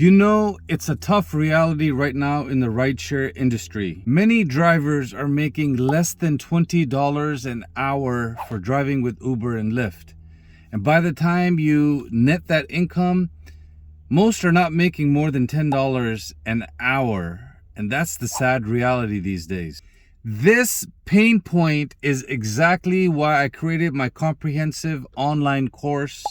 You know, it's a tough reality right now in the rideshare industry. Many drivers are making less than $20 an hour for driving with Uber and Lyft. And by the time you net that income, most are not making more than $10 an hour. And that's the sad reality these days. This pain point is exactly why I created my comprehensive online course,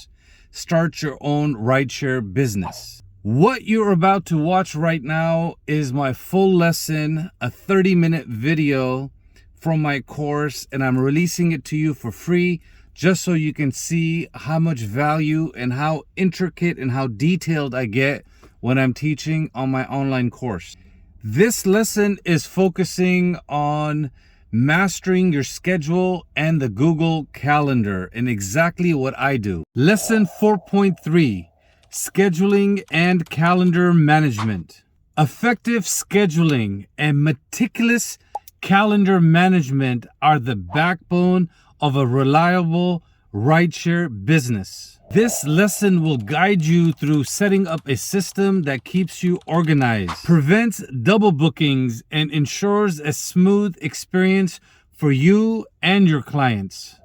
Start Your Own Rideshare Business. What you're about to watch right now is my full lesson, a 30-minute video from my course, and I'm releasing it to you for free just so you can see how much value and how intricate and how detailed I get when I'm teaching on my online course. This lesson is focusing on mastering your schedule and the Google Calendar and exactly what I do. Lesson 4.3. Scheduling and calendar management. Effective scheduling and meticulous calendar management are the backbone of a reliable rideshare business. This lesson will guide you through setting up a system that keeps you organized, prevents double bookings, and ensures a smooth experience for you and your clients.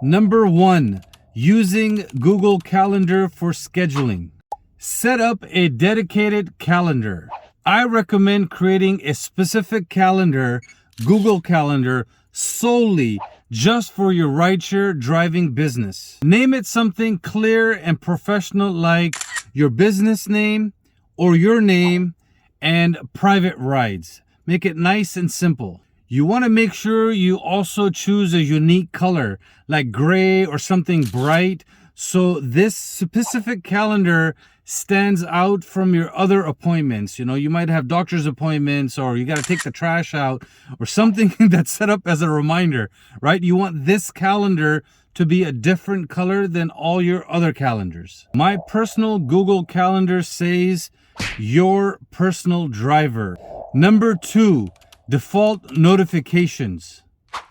Number 1. Using Google Calendar for scheduling. Set up a dedicated calendar. I recommend creating a specific calendar, Google Calendar, solely just for your rideshare driving business. Name it something clear and professional like your business name or your name and private rides. Make it nice and simple. You want to make sure you also choose a unique color like gray or something bright so this specific calendar stands out from your other appointments. You know, you might have doctor's appointments or you got to take the trash out or something that's set up as a reminder, right? You want this calendar to be a different color than all your other calendars. My personal Google Calendar says your personal driver. Number 2. Default notifications.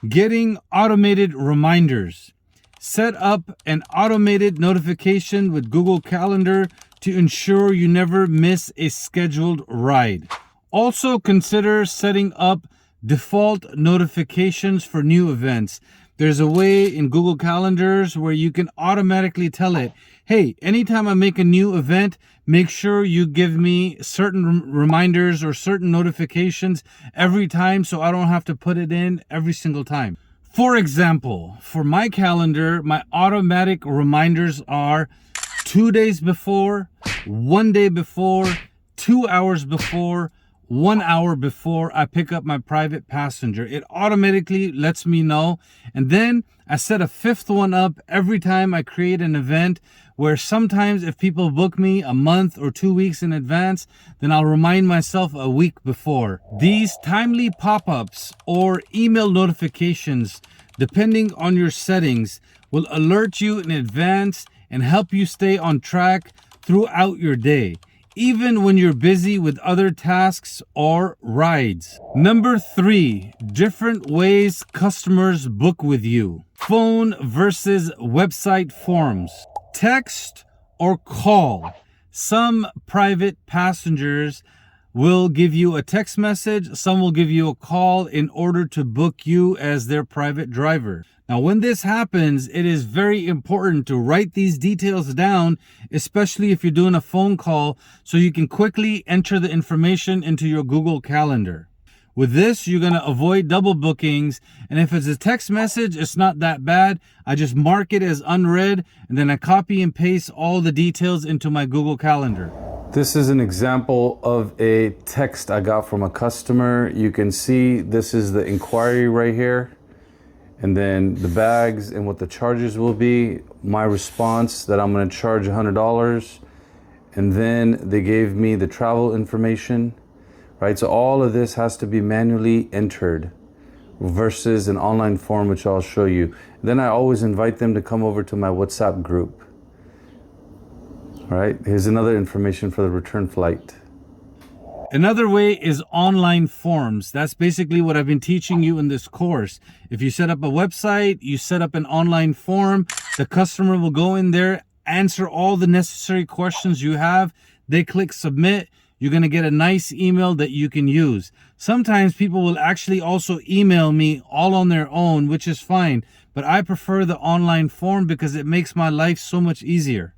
Getting automated reminders. Set up an automated notification with Google Calendar to ensure you never miss a scheduled ride. Also consider setting up default notifications for new events. There's a way in Google Calendars where you can automatically tell it, hey, anytime I make a new event, make sure you give me certain reminders or certain notifications every time so I don't have to put it in every single time. For example, for my calendar, my automatic reminders are 2 days before, 1 day before, 2 hours before, 1 hour before I pick up my private passenger. It automatically lets me know. And then I set a 5th one up every time I create an event where sometimes if people book me a month or 2 weeks in advance, then I'll remind myself a week before. These timely pop-ups or email notifications, depending on your settings, will alert you in advance and help you stay on track throughout your day, even when you're busy with other tasks or rides. Number 3, different ways customers book with you. Phone versus website forms. Text or call. Some private passengers will give you a text message, some will give you a call in order to book you as their private driver. Now, when this happens, it is very important to write these details down, especially if you're doing a phone call, so you can quickly enter the information into your Google Calendar. With this, you're going to avoid double bookings. And if it's a text message, it's not that bad. I just mark it as unread, and then I copy and paste all the details into my Google Calendar. This is an example of a text I got from a customer. You can see this is the inquiry right here. And then the bags and what the charges will be. My response that I'm going to charge $100. And then they gave me the travel information. Right, so all of this has to be manually entered versus an online form, which I'll show you. Then I always invite them to come over to my WhatsApp group. All right, here's another information for the return flight. Another way is online forms. That's basically what I've been teaching you in this course. If you set up a website, you set up an online form, the customer will go in there, answer all the necessary questions you have. they click submit, you're going to get a nice email that you can use. Sometimes people will actually also email me all on their own, which is fine, but I prefer the online form because it makes my life so much easier.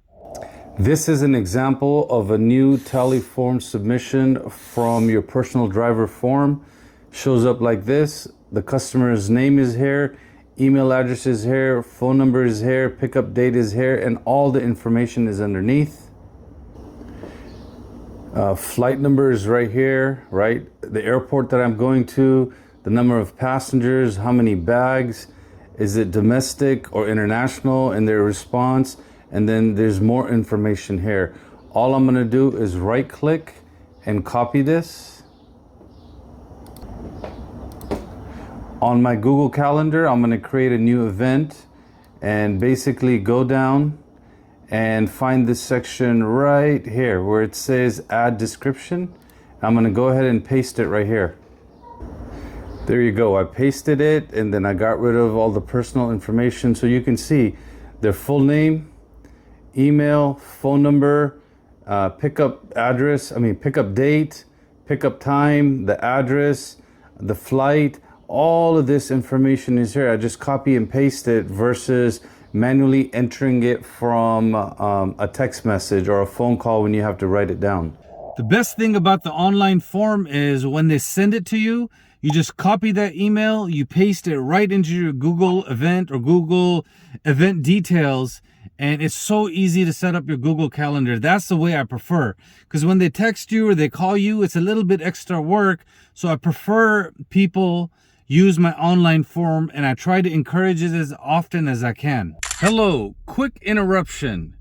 This is an example of a new tally form submission from your personal driver form. Shows up like this. The customer's name is here, email address is here, phone number is here, pickup date is here, and all the information is underneath. Flight number is right here, right? The airport that I'm going to, the number of passengers, how many bags, is it domestic or international, and their response. And then there's more information here. All I'm gonna do is right click and copy this. On my Google Calendar, I'm gonna create a new event and basically go down and find this section right here where it says add description. I'm gonna go ahead and paste it right here. There you go, I pasted it and then I got rid of all the personal information so you can see their full name, email, phone number, pickup date, pickup time, the address, the flight, all of this information is here. I just copy and paste it versus manually entering it from a text message or a phone call when you have to write it down. The best thing about the online form is when they send it to you, you just copy that email, you paste it right into your Google event or Google event details, and it's so easy to set up your Google Calendar. That's the way I prefer, because when they text you or they call you, it's a little bit extra work. So I prefer people use my online form, and I try to encourage it as often as I can. Hello, quick interruption.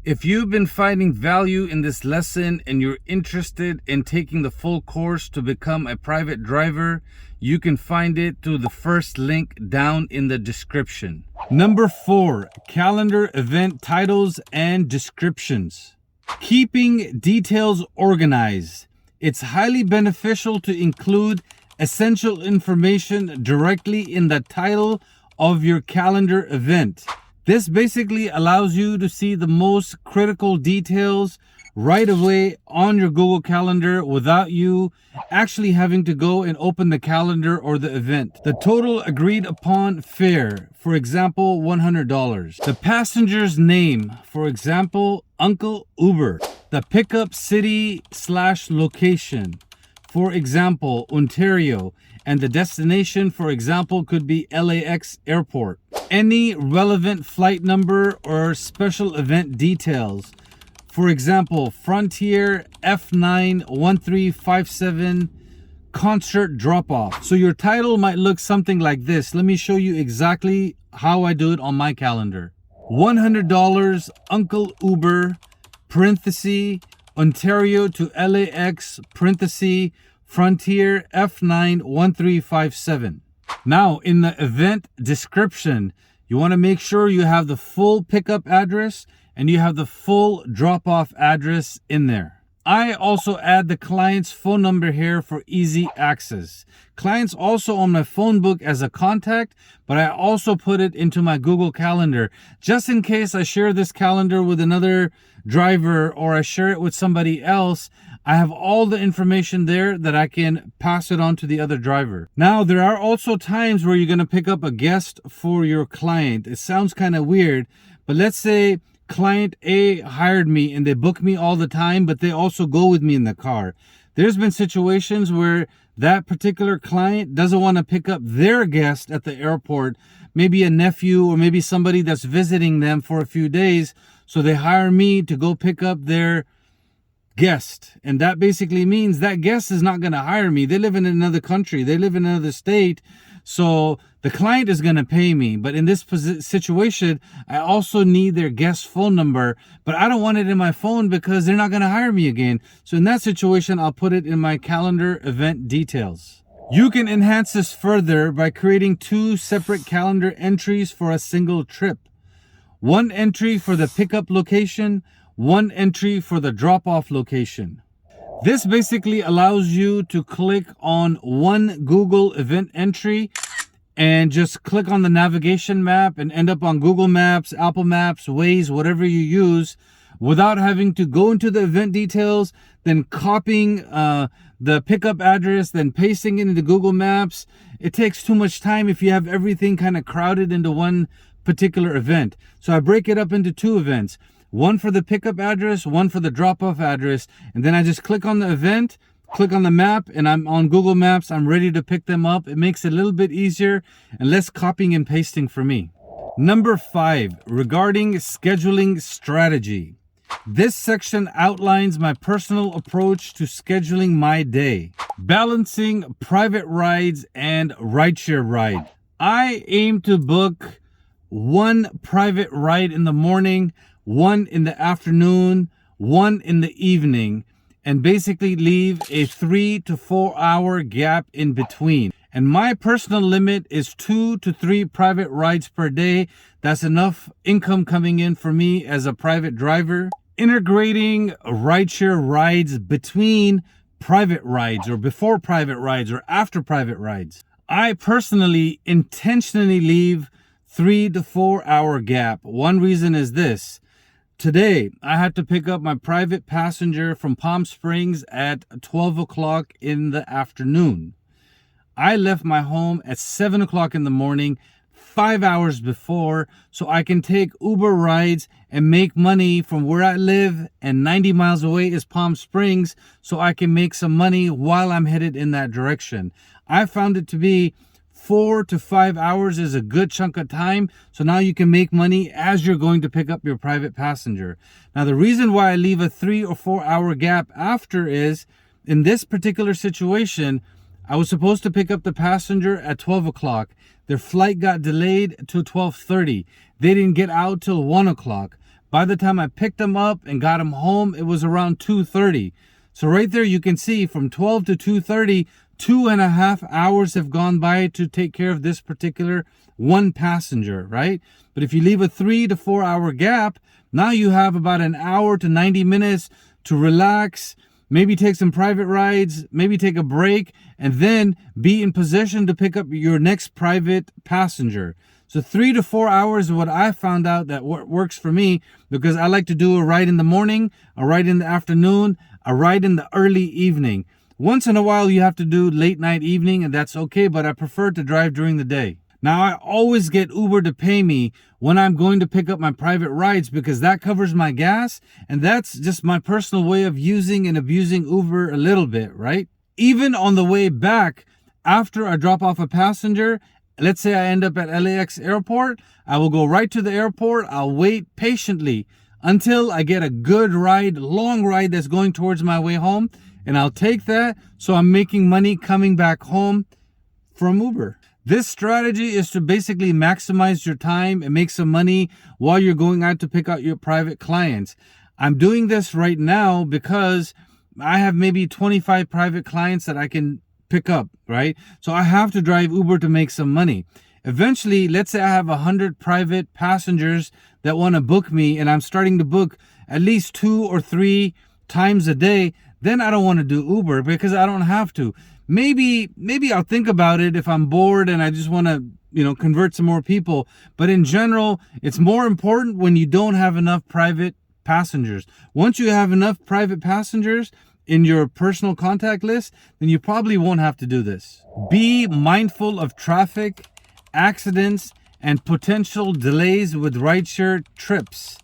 If you've been finding value in this lesson and you're interested in taking the full course to become a private driver, you can find it through the first link down in the description. Number 4, calendar event titles and descriptions. Keeping details organized. It's highly beneficial to include essential information directly in the title of your calendar event. This basically allows you to see the most critical details right away on your Google Calendar without you actually having to go and open the calendar or the event. The total agreed upon fare, for example, $100. The passenger's name, for example, Uncle Uber. The pickup city/location, for example, Ontario, and the destination, for example, could be LAX Airport. Any relevant flight number or special event details, for example, Frontier F91357 concert drop-off. So your title might look something like this. Let me show you exactly how I do it on my calendar. $100 Uncle Uber, parenthesis, Ontario to LAX, parenthesis, Frontier F91357. Now, in the event description, you want to make sure you have the full pickup address and you have the full drop-off address in there. I also add the client's phone number here for easy access. Client's also on my phone book as a contact, but I also put it into my Google Calendar just in case I share this calendar with another driver or I share it with somebody else. I have all the information there that I can pass it on to the other driver. Now, there are also times where you're going to pick up a guest for your client. It sounds kind of weird, but let's say client A hired me and they book me all the time, but they also go with me in the car. There's been situations where that particular client doesn't want to pick up their guest at the airport, maybe a nephew or maybe somebody that's visiting them for a few days. So they hire me to go pick up their guest, and that basically means that guest is not going to hire me. They live in another country, they live in another state, so the client is going to pay me. But in this situation, I also need their guest phone number, but I don't want it in my phone because they're not going to hire me again. So in that situation, I'll put it in my calendar event details. You can enhance this further by creating 2 separate calendar entries for a single trip. One entry for the pickup location, one entry for the drop-off location. This basically allows you to click on one Google event entry and just click on the navigation map and end up on Google Maps, Apple Maps, Waze, whatever you use, without having to go into the event details, then copying the pickup address, then pasting it into Google Maps. It takes too much time if you have everything kind of crowded into one particular event. So I break it up into two events. One for the pickup address, one for the drop-off address. And then I just click on the event, click on the map, and I'm on Google Maps. I'm ready to pick them up. It makes it a little bit easier and less copying and pasting for me. Number 5, regarding scheduling strategy. This section outlines my personal approach to scheduling my day, balancing private rides and rideshare ride. I aim to book one private ride in the morning, one in the afternoon, one in the evening, and basically leave a 3 to 4 hour gap in between. And my personal limit is 2 to 3 private rides per day. That's enough income coming in for me as a private driver. Integrating rideshare rides between private rides, or before private rides, or after private rides. I personally intentionally leave 3 to 4 hour gap. One reason is this. Today, I had to pick up my private passenger from Palm Springs at 12 o'clock in the afternoon. I left my home at 7 o'clock in the morning, 5 hours before, so I can take Uber rides and make money from where I live, and 90 miles away is Palm Springs, so I can make some money while I'm headed in that direction. I found it to be 4 to 5 hours is a good chunk of time, so now you can make money as you're going to pick up your private passenger. Now, the reason why I leave a 3 or 4 hour gap after is, in this particular situation, I was supposed to pick up the passenger at 12 o'clock. Their flight got delayed to 12:30. They didn't get out till 1 o'clock. By the time I picked them up and got them home, it was around 2:30. So right there you can see from 12 to 2:30, 2.5 hours have gone by to take care of this particular one passenger, right? But if you leave a 3 to 4 hour gap, now you have about an hour to 90 minutes to relax, maybe take some private rides, maybe take a break, and then be in position to pick up your next private passenger. So 3 to 4 hours is what I found out that works for me, because I like to do a ride in the morning, a ride in the afternoon, a ride in the early evening. Once in a while you have to do late night evening, and that's okay, but I prefer to drive during the day. Now, I always get Uber to pay me when I'm going to pick up my private rides, because that covers my gas, and that's just my personal way of using and abusing Uber a little bit, right? Even on the way back, after I drop off a passenger, let's say I end up at LAX airport, I will go right to the airport. I'll wait patiently until I get a good ride, long ride that's going towards my way home, and I'll take that, so I'm making money coming back home from Uber. This strategy is to basically maximize your time and make some money while you're going out to pick out your private clients. I'm doing this right now because I have maybe 25 private clients that I can pick up, right? So I have to drive Uber to make some money. Eventually, let's say I have 100 private passengers that want to book me, and I'm starting to book at least 2 or 3 times a day. Then I don't want to do Uber because I don't have to. Maybe I'll think about it if I'm bored and I just want to, convert some more people. But in general, it's more important when you don't have enough private passengers. Once you have enough private passengers in your personal contact list, then you probably won't have to do this. Be mindful of traffic, accidents, and potential delays with rideshare trips.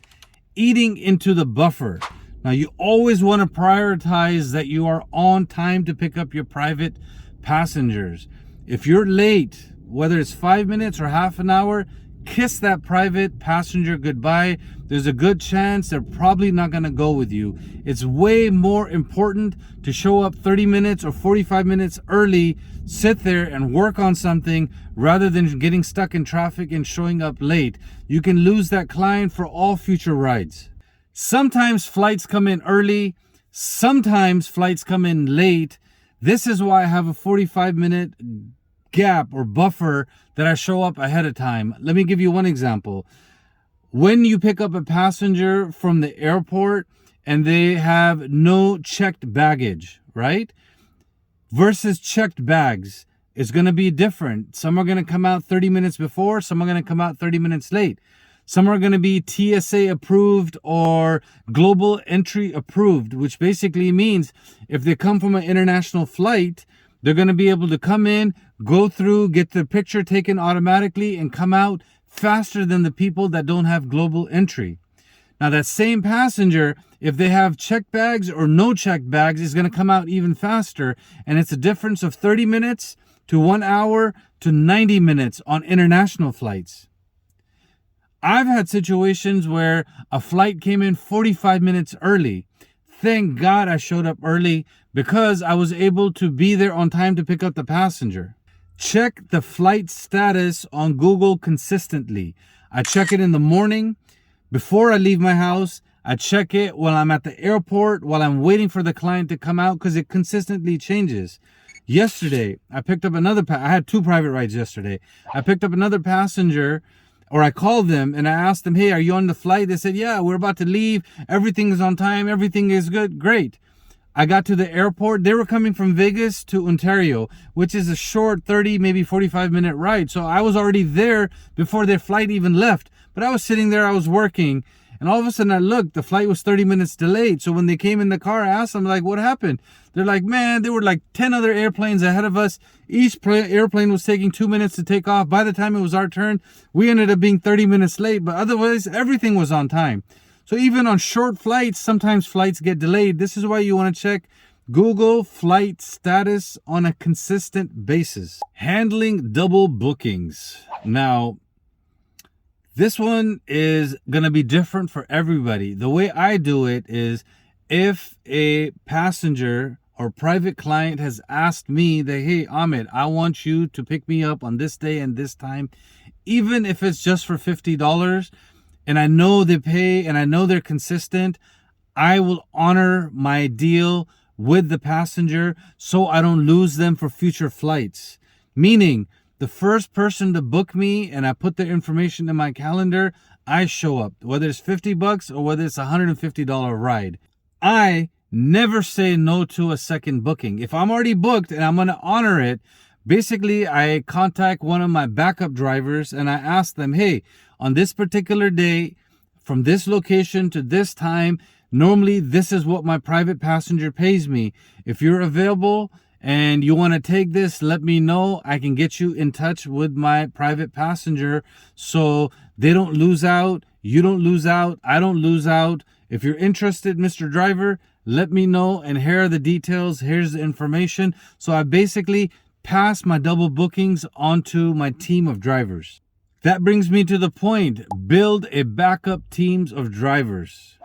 Eating into the buffer. Now, you always want to prioritize that you are on time to pick up your private passengers. If you're late, whether it's 5 minutes or half an hour, kiss that private passenger goodbye. There's a good chance they're probably not going to go with you. It's way more important to show up 30 minutes or 45 minutes early, sit there and work on something rather than getting stuck in traffic and showing up late. You can lose that client for all future rides. Sometimes flights come in early, sometimes flights come in late. This is why I have a 45-minute gap or buffer that I show up ahead of time. Let me give you one example. When you pick up a passenger from the airport and they have no checked baggage, right? Versus checked bags, it's going to be different. Some are going to come out 30 minutes before, some are going to come out 30 minutes late. Some are going to be TSA approved or global entry approved, which basically means if they come from an international flight, they're going to be able to come in, go through, get their picture taken automatically, and come out faster than the people that don't have global entry. Now, that same passenger, if they have checked bags or no checked bags, is going to come out even faster. And it's a difference of 30 minutes to 1 hour to 90 minutes on international flights. I've had situations where a flight came in 45 minutes early. Thank God I showed up early because I was able to be there on time to pick up the passenger. Check the flight status on Google consistently. I check it in the morning. Before I leave my house, I check it while I'm at the airport, while I'm waiting for the client to come out, because it consistently changes. Yesterday, I picked up I had 2 private rides yesterday. I picked up another passenger, or I called them and I asked them, hey, are you on the flight? They said, yeah, we're about to leave. Everything is on time. Everything is good. Great. I got to the airport. They were coming from Vegas to Ontario, which is a short 30, maybe 45-minute ride. So I was already there before their flight even left. But I was sitting there, I was working, and all of a sudden I looked, the flight was 30 minutes delayed. So when they came in the car, I asked them, like, what happened? They're like, man, there were like 10 other airplanes ahead of us. Each airplane was taking 2 minutes to take off. By the time it was our turn, we ended up being 30 minutes late, but otherwise everything was on time. So even on short flights, sometimes flights get delayed. This is why you want to check Google flight status on a consistent basis. Handling double bookings. Now, this one is going to be different for everybody. The way I do it is if a passenger or private client has asked me that, hey, Ahmed, I want you to pick me up on this day and this time, even if it's just for $50, and I know they pay and I know they're consistent, I will honor my deal with the passenger so I don't lose them for future flights. Meaning, the first person to book me and I put their information in my calendar, I show up, whether it's $50 or whether it's a $150 ride. I never say no to a second booking. If I'm already booked and I'm going to honor it, basically I contact one of my backup drivers and I ask them, hey, on this particular day, from this location to this time, normally this is what my private passenger pays me. If you're available and you want to take this, let me know. I can get you in touch with my private passenger so they don't lose out, you don't lose out, I don't lose out. If you're interested, Mr. Driver, let me know, and here are the details, here's the information. So I basically pass my double bookings onto my team of drivers. That brings me to the point, build a backup teams of drivers.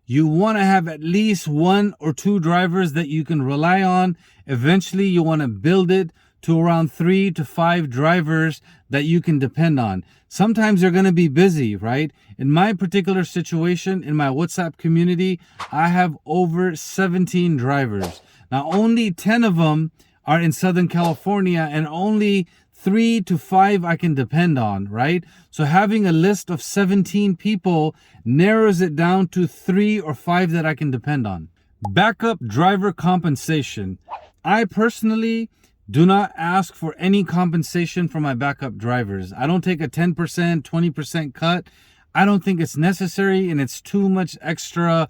You want to have at least 1 or 2 drivers that you can rely on. Eventually, you want to build it to around 3 to 5 drivers that you can depend on. Sometimes they're going to be busy, right? In my particular situation, in my WhatsApp community, I have over 17 drivers. Now, only 10 of them are in Southern California and only 3 to 5 I can depend on, right? So having a list of 17 people narrows it down to 3 or 5 that I can depend on. Backup driver compensation. I personally do not ask for any compensation for my backup drivers. I don't take a 10%, 20% cut. I don't think it's necessary, and it's too much extra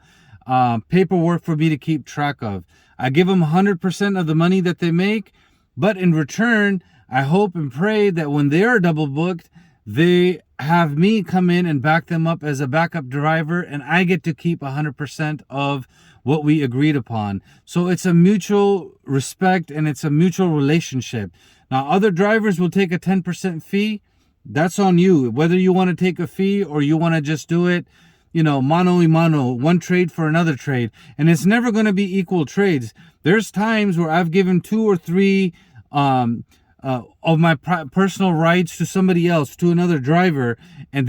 paperwork for me to keep track of. I give them 100% of the money that they make, but in return, I hope and pray that when they are double booked, they have me come in and back them up as a backup driver, and I get to keep 100% of what we agreed upon. So it's a mutual respect and it's a mutual relationship. Now, other drivers will take a 10% fee. That's on you. Whether you want to take a fee or you want to just do it, mano y mano, one trade for another trade. And it's never going to be equal trades. There's times where I've given 2 or 3 of my personal rides to somebody else, to another driver, and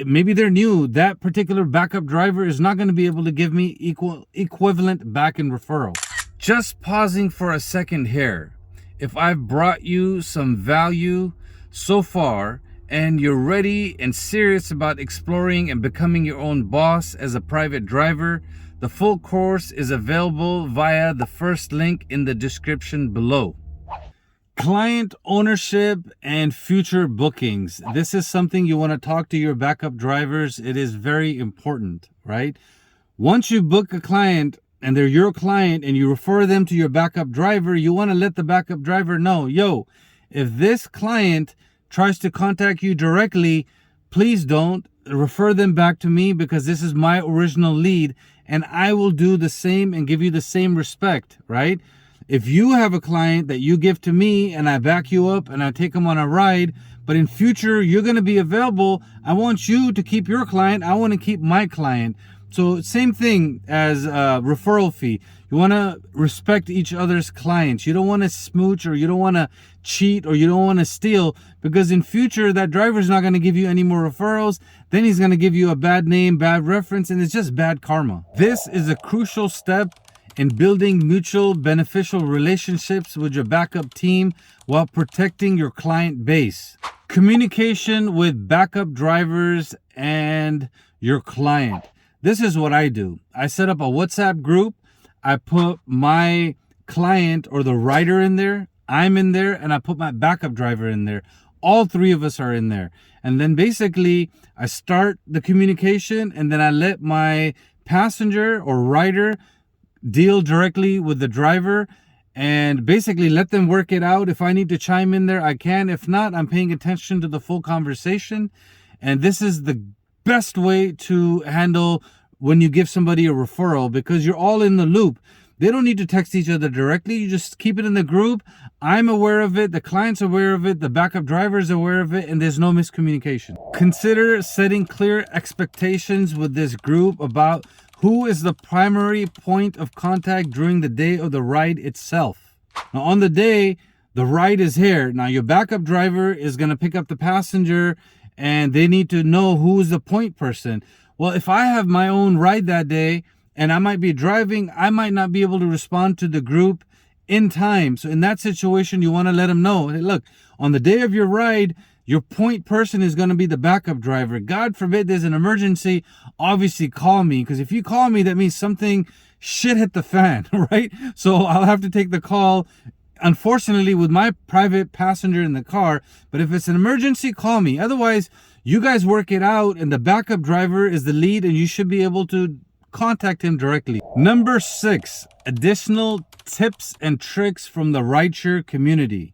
maybe they're new. That particular backup driver is not going to be able to give me equivalent back in referral. Just pausing for a second here. If I've brought you some value so far and you're ready and serious about exploring and becoming your own boss as a private driver, the full course is available via the first link in the description below. Client ownership and future bookings. This is something you want to talk to your backup drivers. It is very important, right? Once you book a client and they're your client and you refer them to your backup driver, you want to let the backup driver know, yo, if this client tries to contact you directly, please don't refer them back to me, because this is my original lead and I will do the same and give you the same respect, right? If you have a client that you give to me and I back you up and I take them on a ride, but in future you're going to be available, I want you to keep your client. I want to keep my client. So same thing as referral fee. You want to respect each other's clients. You don't want to smooch, or you don't want to cheat, or you don't want to steal, because in future that driver's not going to give you any more referrals. Then he's going to give you a bad name, bad reference, and it's just bad karma. This is a crucial step in building mutual beneficial relationships with your backup team while protecting your client base. Communication with backup drivers and your client. This is what I do. I set up a WhatsApp group. I put my client or the rider in there. I'm in there, and I put my backup driver in there. All three of us are in there. And then basically I start the communication, and then I let my passenger or rider deal directly with the driver and basically let them work it out. If I need to chime in there, I can. If not, I'm paying attention to the full conversation. And this is the best way to handle when you give somebody a referral, because you're all in the loop. They don't need to text each other directly. You just keep it in the group. I'm aware of it. The client's aware of it. The backup driver is aware of it. And there's no miscommunication. Consider setting clear expectations with this group about who is the primary point of contact during the day of the ride itself. Now, on the day, the ride is here. Now, your backup driver is going to pick up the passenger, and they need to know who is the point person. Well, if I have my own ride that day and I might be driving, I might not be able to respond to the group in time. So in that situation, you want to let them know, hey, look, on the day of your ride, your point person is going to be the backup driver. God forbid there's an emergency, obviously call me, because if you call me, that means something shit hit the fan, right? So I'll have to take the call, unfortunately, with my private passenger in the car. But if it's an emergency, call me. Otherwise, you guys work it out, and the backup driver is the lead, and you should be able to contact him directly. Number 6, additional tips and tricks from the rideshare community.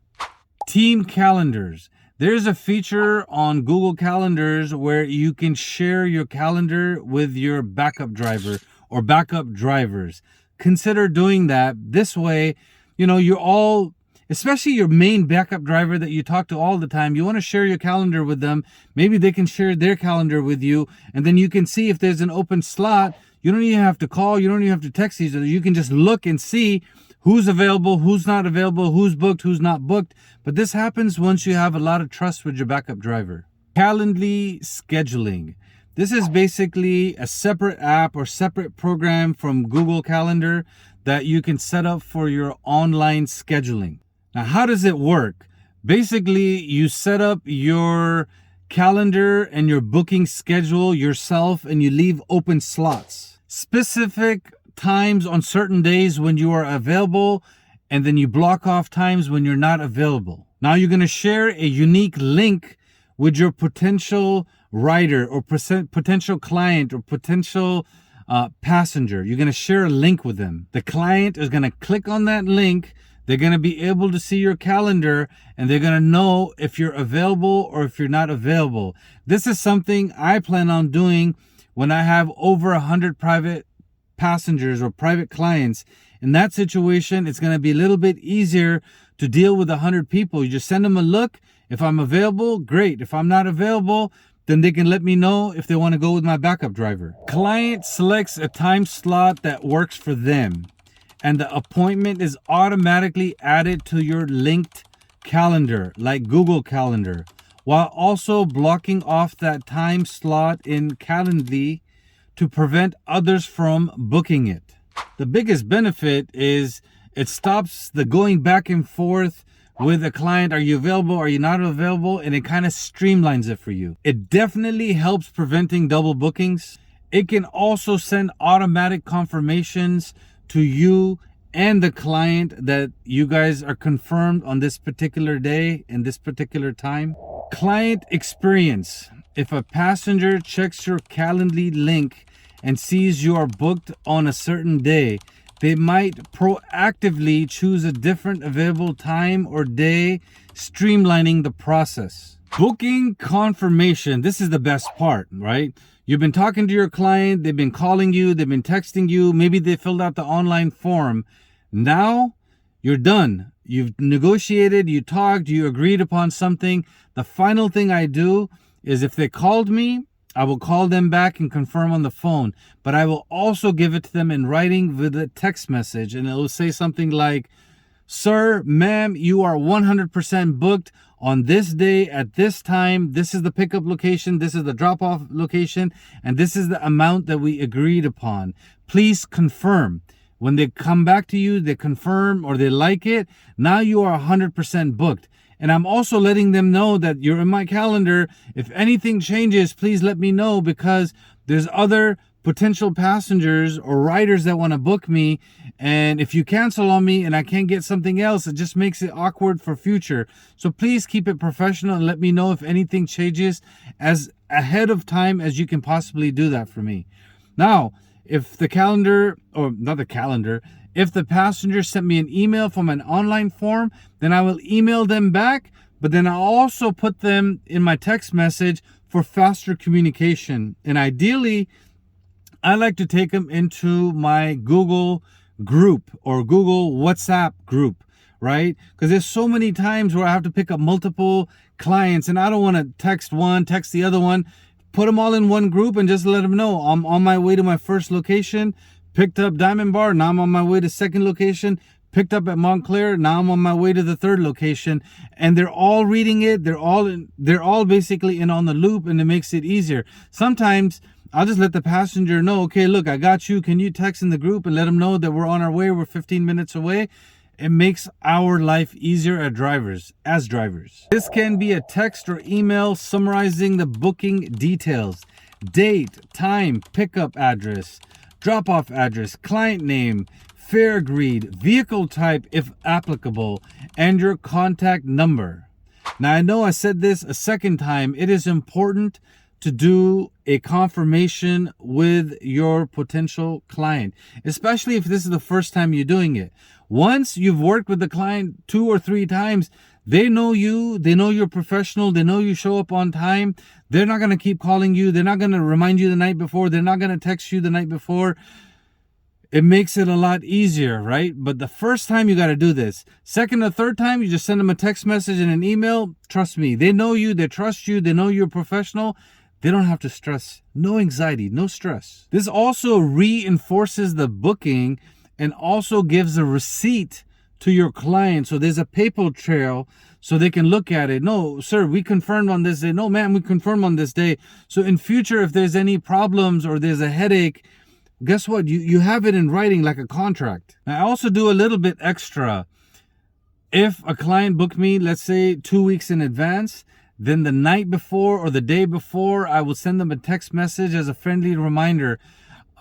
Team calendars. There's a feature on Google Calendars where you can share your calendar with your backup driver or backup drivers. Consider doing that. This way, you're all, especially your main backup driver that you talk to all the time, you want to share your calendar with them. Maybe they can share their calendar with you, and then you can see if there's an open slot. You don't even have to call. You don't even have to text each other. You can just look and see who's available, who's not available, who's booked, who's not booked. But this happens once you have a lot of trust with your backup driver. Calendly scheduling. This is basically a separate app or separate program from Google Calendar that you can set up for your online scheduling. Now, how does it work? Basically, you set up your calendar and your booking schedule yourself, and you leave open slots. Specific times on certain days when you are available, and then you block off times when you're not available. Now you're going to share a unique link with your potential rider or potential client or potential passenger. You're going to share a link with them. The client is going to click on that link. They're going to be able to see your calendar, and they're going to know if you're available or if you're not available. This is something I plan on doing when I have over 100 private passengers or private clients. In that situation, it's going to be a little bit easier to deal with 100 people. You just send them a look. If I'm available, great. If I'm not available, then they can let me know if they want to go with my backup driver. Client selects a time slot that works for them, and the appointment is automatically added to your linked calendar, like Google Calendar, while also blocking off that time slot in Calendly to prevent others from booking it. The biggest benefit is it stops the going back and forth with a client. Are you available? Are you not available? And it kind of streamlines it for you. It definitely helps preventing double bookings. It can also send automatic confirmations to you and the client that you guys are confirmed on this particular day and this particular time. Client experience. If a passenger checks your Calendly link and sees you are booked on a certain day, they might proactively choose a different available time or day, streamlining the process. Booking confirmation. This is the best part, right? You've been talking to your client, they've been calling you, they've been texting you, maybe they filled out the online form. Now you're done. You've negotiated, you talked, you agreed upon something. The final thing I do is if they called me, I will call them back and confirm on the phone, but I will also give it to them in writing with a text message, and it will say something like, "Sir, ma'am, you are 100% booked on this day at this time. This is the pickup location, this is the drop-off location, and this is the amount that we agreed upon. Please confirm." When they come back to you, they confirm or they like it. Now you are 100% booked. And I'm also letting them know that you're in my calendar. If anything changes, please let me know, because there's other potential passengers or riders that want to book me. And if you cancel on me and I can't get something else, it just makes it awkward for future. So please keep it professional and let me know if anything changes as ahead of time as you can possibly do that for me. Now, if the passenger sent me an email from an online form, then I will email them back, but then I'll also put them in my text message for faster communication. And ideally, I like to take them into my Google group or Google WhatsApp group, right? Because there's so many times where I have to pick up multiple clients and I don't want to text one, text the other one. Put them all in one group and just let them know I'm on my way to my first location, picked up Diamond Bar, now I'm on my way to second location, picked up at Montclair, now I'm on my way to the third location. And they're all reading it, they're all basically in on the loop, and it makes it easier. Sometimes I'll just let the passenger know, okay, look, I got you, can you text in the group and let them know that we're on our way, we're 15 minutes away. It makes our life easier as drivers. This can be a text or email summarizing the booking details: date, time, pickup address, drop-off address, client name, fare agreed, vehicle type if applicable, and your contact number. Now, I know I said this a second time. It is important to do a confirmation with your potential client, especially if this is the first time you're doing it. Once you've worked with the client 2 or 3 times, they know you, they know you're professional, they know you show up on time. They're not going to keep calling you. They're not going to remind you the night before. They're not going to text you the night before. It makes it a lot easier, right? But the first time you got to do this. Second or third time, you just send them a text message and an email. Trust me, they know you, they trust you, they know you're professional. They don't have to stress. No anxiety, no stress. This also reinforces the booking and also gives a receipt to your client. So there's a paper trail so they can look at it. No, sir, we confirmed on this day. No, ma'am, we confirmed on this day. So in future, if there's any problems or there's a headache, guess what? You have it in writing like a contract. I also do a little bit extra. If a client booked me, let's say 2 weeks in advance, then the night before or the day before, I will send them a text message as a friendly reminder.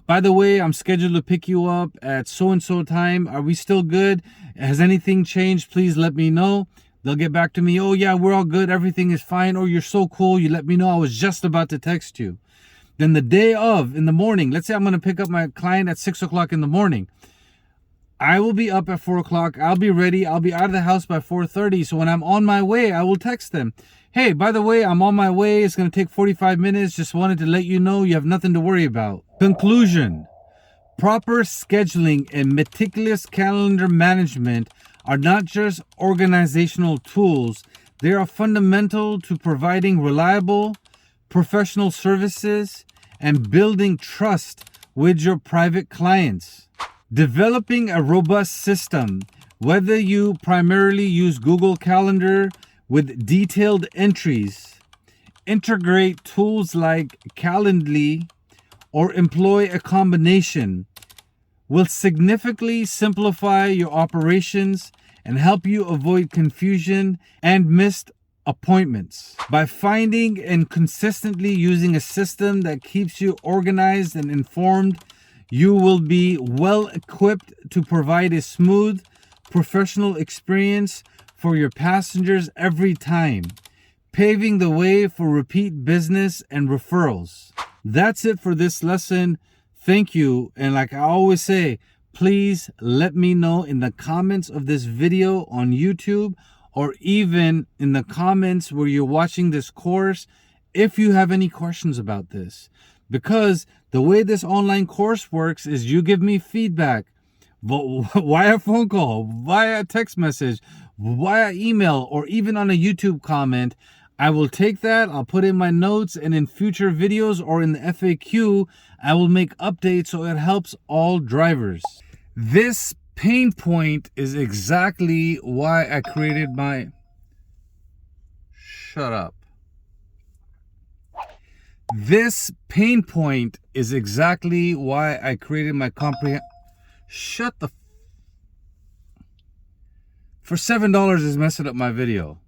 By the way, I'm scheduled to pick you up at so-and-so time. Are we still good? Has anything changed? Please let me know. They'll get back to me. Oh yeah, we're all good. Everything is fine. Oh, you're so cool. You let me know. I was just about to text you. Then the day of, in the morning, let's say I'm going to pick up my client at 6 o'clock in the morning. I will be up at 4 o'clock. I'll be ready. I'll be out of the house by 4:30. So when I'm on my way, I will text them. Hey, by the way, I'm on my way. It's going to take 45 minutes. Just wanted to let you know you have nothing to worry about. Conclusion. Proper scheduling and meticulous calendar management are not just organizational tools. They are fundamental to providing reliable, professional services and building trust with your private clients. Developing a robust system, whether you primarily use Google Calendar with detailed entries, integrate tools like Calendly, or employ a combination, will significantly simplify your operations and help you avoid confusion and missed appointments. By finding and consistently using a system that keeps you organized and informed, You will be well equipped to provide a smooth, professional experience for your passengers every time, paving the way for repeat business and referrals. That's it for this lesson. Thank you. And like I always say, please let me know in the comments of this video on YouTube, or even in the comments where you're watching this course, if you have any questions about this. Because the way this online course works is you give me feedback via phone call, via text message, via email, or even on a YouTube comment. I will take that, I'll put in my notes, and in future videos or in the FAQ, I will make updates so it helps all drivers. This pain point is exactly why I created my... Shut up. This pain point is exactly why I created my Shut the... For $7 is messing up my video.